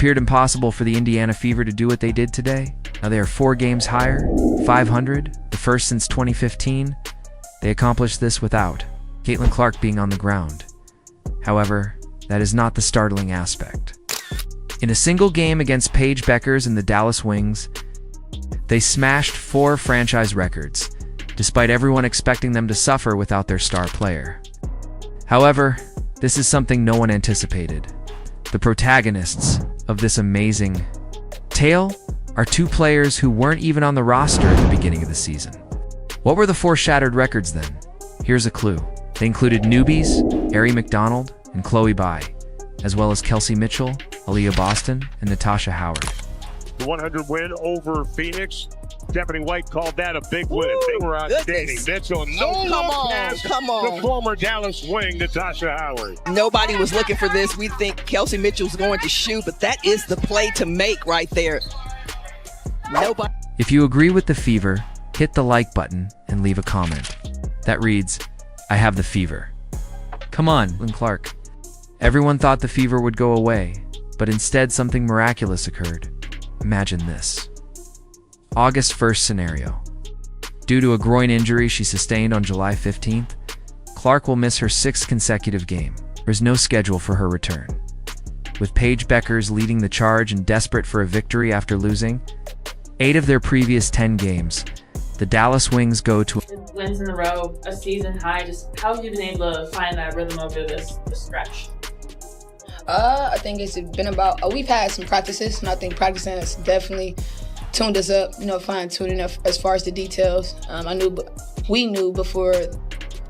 appeared impossible for the Indiana Fever to do what they did today. Now they are 4 games higher, 500, the first since 2015. They accomplished this without Caitlin Clark being on the ground. However, that is not the startling aspect. In a single game against Paige Bueckers and the Dallas Wings, they smashed 4 franchise records, despite everyone expecting them to suffer without their star player. However, this is something no one anticipated. The protagonists of this amazing tale are 2 players who weren't even on the roster at the beginning of the season. What were the 4 shattered records then? Here's a clue. They included newbies, Ari McDonald, and Chloe Bai, as well as Kelsey Mitchell, Aaliyah Boston, and Natasha Howard. The 100 win over Phoenix. Stephanie White called that a big win. They were outstanding. Mitchell, come on. The former Dallas Wing, Natasha Howard. Nobody was looking for this. We think Kelsey Mitchell's going to shoot, but that is the play to make right there. Nobody. If you agree with the Fever, hit the like button and leave a comment. That reads, I have the Fever. Come on, Caitlin Clark. Everyone thought the Fever would go away, but instead something miraculous occurred. Imagine this. August 1st scenario. Due to a groin injury she sustained on July 15th, Clark will miss her 6th consecutive game. There's no schedule for her return. With Paige Bueckers leading the charge and desperate for a victory after losing 8 of their previous 10 games, the Dallas Wings go to wins in a row, a season high. Just how have you been able to find that rhythm over this stretch? I think it's been about, we've had some practices, and I think practicing has definitely tuned us up, fine-tuning as far as the details. We knew before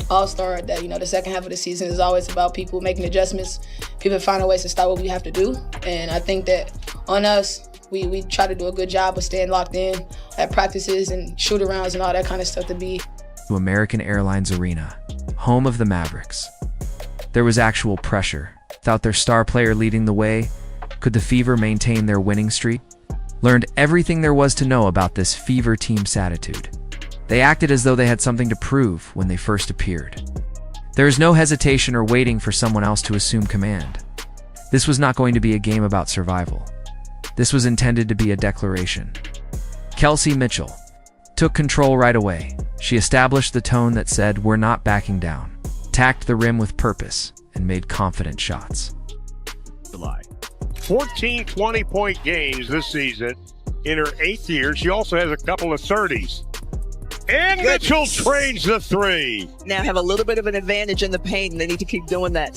All-Star that, the second half of the season is always about people making adjustments, people finding ways to stop what we have to do. And I think that on us, we try to do a good job of staying locked in at practices and shoot-arounds and all that kind of stuff to be. To American Airlines Arena, home of the Mavericks. There was actual pressure. Without their star player leading the way, could the Fever maintain their winning streak? Learned everything there was to know about this Fever team's attitude. They acted as though they had something to prove when they first appeared. There is no hesitation or waiting for someone else to assume command. This was not going to be a game about survival. This was intended to be a declaration. Kelsey Mitchell took control right away. She established the tone that said, "We're not backing down," attacked the rim with purpose, and made confident shots. July. 14 20-point games this season in her 8th year. She also has a couple of 30s. And Mitchell trains the 3. Now have a little bit of an advantage in the paint, and they need to keep doing that.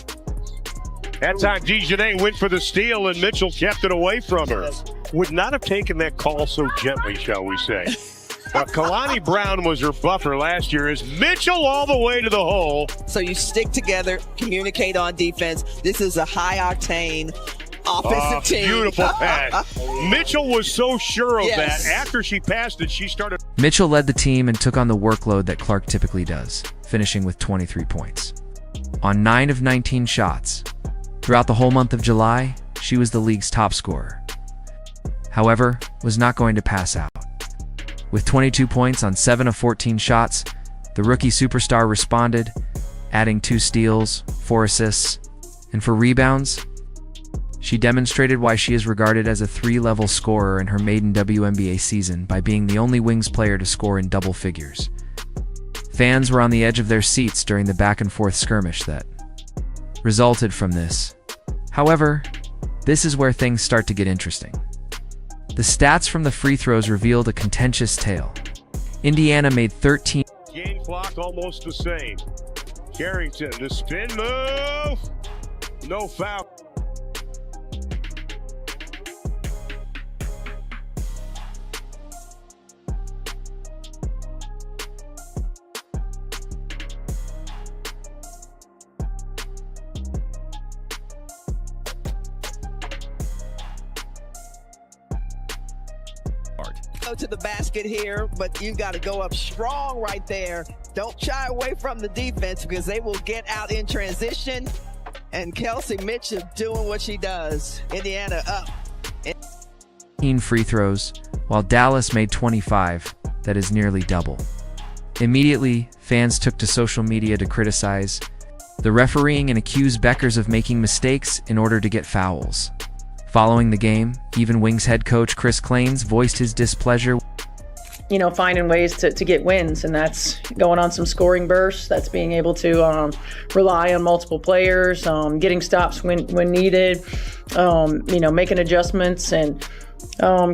That time, Dejanay went for the steal, and Mitchell kept it away from her. Would not have taken that call so gently, shall we say. Now, Kalani Brown was her buffer last year. Is Mitchell all the way to the hole? So you stick together, communicate on defense. This is a high-octane offensive team. Beautiful pass. Mitchell was so sure of that. After she passed it, she started. Mitchell led the team and took on the workload that Clark typically does, finishing with 23 points. On 9 of 19 shots. Throughout the whole month of July, she was the league's top scorer. However, was not going to pass out. With 22 points on 7 of 14 shots, the rookie superstar responded, adding 2 steals, 4 assists, and for rebounds, she demonstrated why she is regarded as a 3-level scorer in her maiden WNBA season by being the only Wings player to score in double figures. Fans were on the edge of their seats during the back-and-forth skirmish that resulted from this. However, this is where things start to get interesting. The stats from the free throws revealed a contentious tale. Indiana made 13. Game clock almost the same. Carrington, the spin move. No foul. Go to the basket here, but you got to go up strong right there. Don't shy away from the defense because they will get out in transition. And Kelsey Mitchell doing what she does. Indiana up. 15 free throws, while Dallas made 25. That is nearly double. Immediately, fans took to social media to criticize the refereeing and accuse Bueckers of making mistakes in order to get fouls. Following the game, even Wings head coach Chris Clanes voiced his displeasure. Finding ways to get wins, and that's going on some scoring bursts. That's being able to rely on multiple players, getting stops when needed, making adjustments, and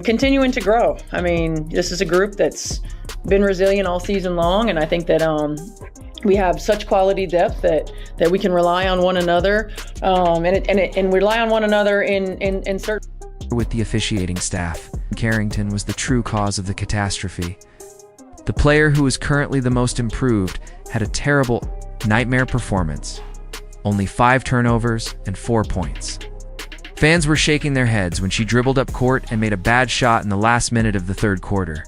continuing to grow. I mean, this is a group that's been resilient all season long, and I think that we have such quality depth that we can rely on one another, and rely on one another in certain. With the officiating staff, Carrington was the true cause of the catastrophe. The player who is currently the most improved had a terrible nightmare performance. Only 5 turnovers and 4 points. Fans were shaking their heads when she dribbled up court and made a bad shot in the last minute of the third quarter.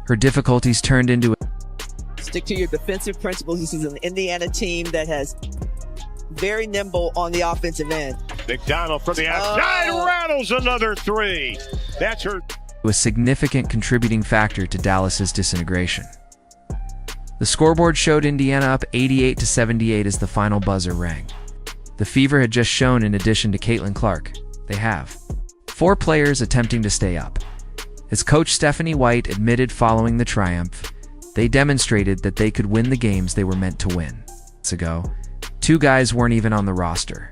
Her difficulties turned into Stick to your defensive principles. This is an Indiana team that has very nimble on the offensive end. McDonald from the outside rattles another 3. That's her. a significant contributing factor to Dallas's disintegration. The scoreboard showed Indiana up 88-78 as the final buzzer rang. The Fever had just shown, in addition to Caitlin Clark, they have 4 players attempting to stay up. As coach Stephanie White admitted following the triumph, they demonstrated that they could win the games they were meant to win. Months ago, 2 guys weren't even on the roster,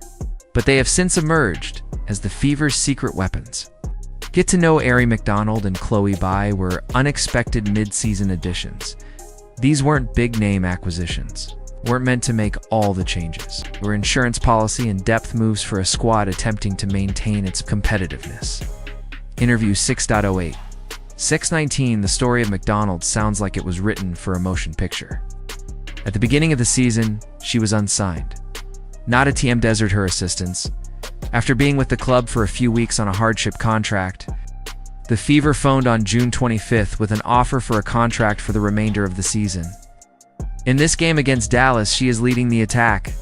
but they have since emerged as the Fever's secret weapons. Get to know Aari McDonald and Chloe Bai were unexpected mid-season additions. These weren't big-name acquisitions, weren't meant to make all the changes. They were insurance policy and depth moves for a squad attempting to maintain its competitiveness. Interview 6.08. 619. The story of McDonald sounds like it was written for a motion picture. At the beginning of the season, she was unsigned. Not a TM Desert her assistance. After being with the club for a few weeks on a hardship contract, the Fever phoned on June 25th with an offer for a contract for the remainder of the season. In this game against Dallas, she is leading the attack,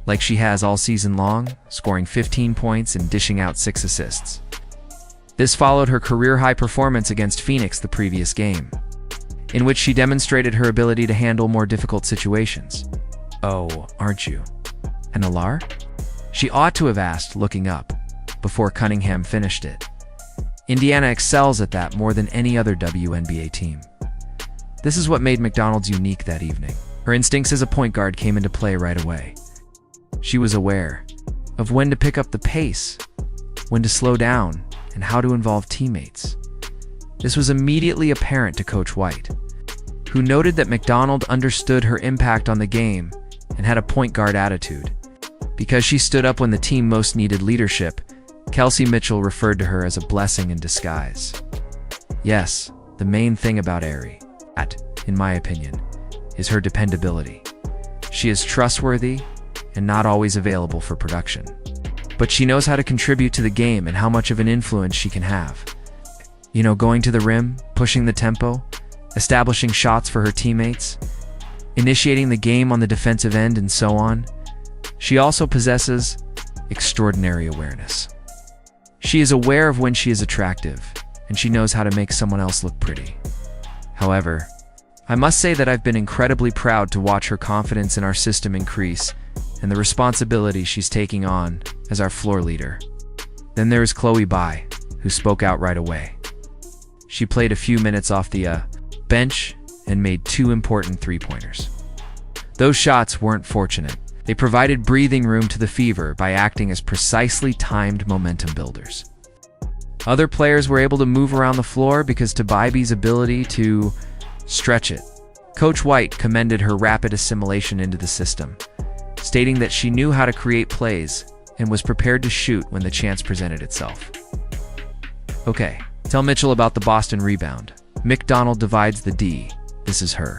like she has all season long, scoring 15 points and dishing out 6 assists. This followed her career-high performance against Phoenix the previous game, in which she demonstrated her ability to handle more difficult situations. "Oh, aren't you an Alar?" she ought to have asked, looking up, before Cunningham finished it. Indiana excels at that more than any other WNBA team. This is what made McDonald's unique that evening. Her instincts as a point guard came into play right away. She was aware of when to pick up the pace, when to slow down, and how to involve teammates. This was immediately apparent to Coach White, who noted that McDonald understood her impact on the game and had a point guard attitude. Because she stood up when the team most needed leadership, Kelsey Mitchell referred to her as a blessing in disguise. Yes, the main thing about Aari, in my opinion, is her dependability. She is trustworthy and not always available for production. But she knows how to contribute to the game and how much of an influence she can have. Going to the rim, pushing the tempo, establishing shots for her teammates, initiating the game on the defensive end, and so on. She also possesses extraordinary awareness. She is aware of when she is attractive, and she knows how to make someone else look pretty. However, I must say that I've been incredibly proud to watch her confidence in our system increase and the responsibility she's taking on as our floor leader. Then there is Chloe Bai, who spoke out right away. She played a few minutes off the bench and made 2 important 3-pointers. Those shots weren't fortunate. They provided breathing room to the Fever by acting as precisely timed momentum builders. Other players were able to move around the floor because to Bai's ability to stretch it. Coach White commended her rapid assimilation into the system, stating that she knew how to create plays and was prepared to shoot when the chance presented itself. Okay, tell Mitchell about the Boston rebound. McDonald divides the D. This is her.